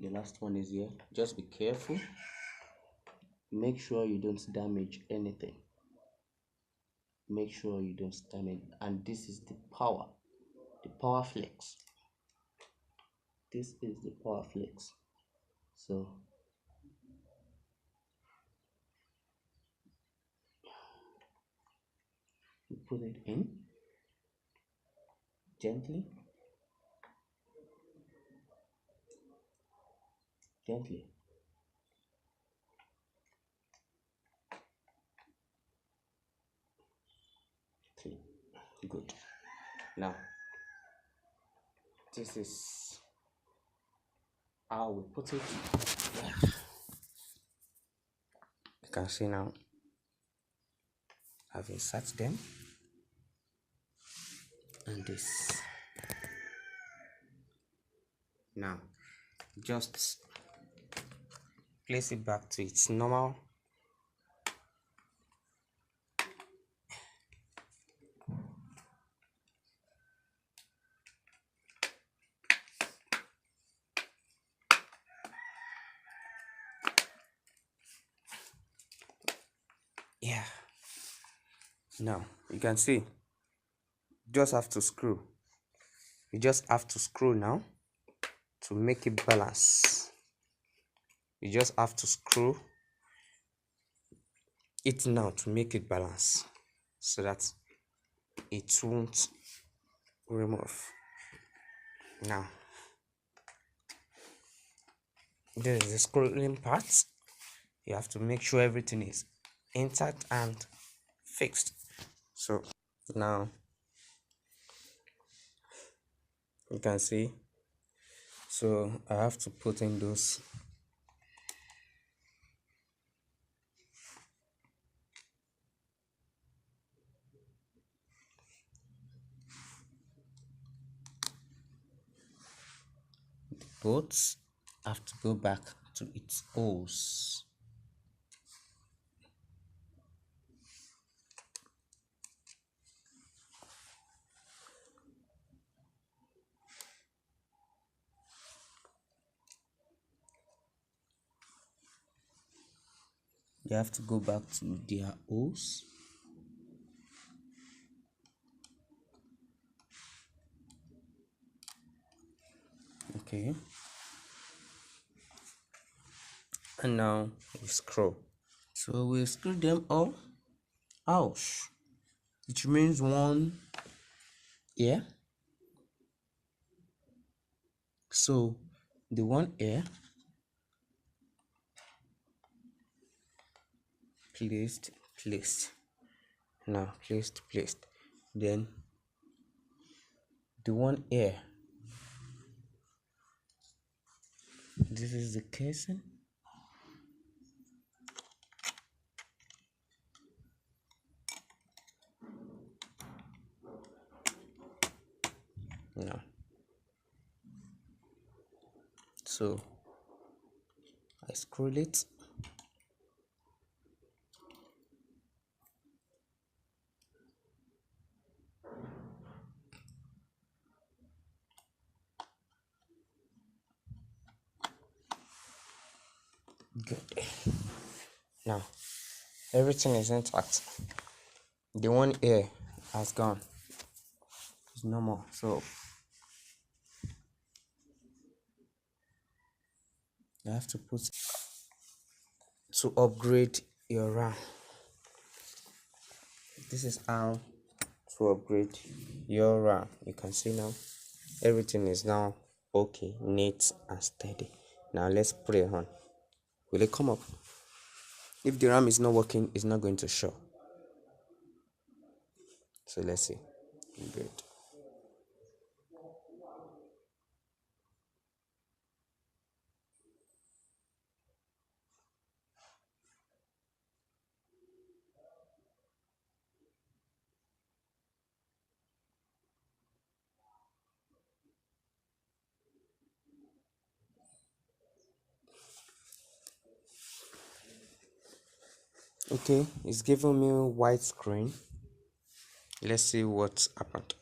The last one is here. Just be careful. Make sure you don't damage anything. Make sure you don't damage. And this is the power flex. This is the power flex. So you put it in gently. Okay, good. Now this is how we put it. You can see now I've insert them, and this. Now just place it back to its normal. Yeah. Now you can see, just have to screw. You just have to screw now to make it balance. You just have to screw it now to make it balance, so that it won't remove. Now this is the screwing part. You have to make sure everything is intact and fixed. So now you can see, so I have to put in those bolts. Have to go back to its holes. You have to go back to their holes. Okay, and now we screw. So we screw them all out, which means one here. So the one here placed, now placed, then the one here, this is the casing. Now so I screw it. Good. Now everything is intact. The one here has gone. It's no more. So you have to put to upgrade your RAM. This is how to upgrade your RAM. You can see now everything is now okay, neat and steady. Now let's put it on. Will it come up? If the RAM is not working, it's not going to show. So let's see. Good. Okay, it's giving me white screen. Let's see what happened.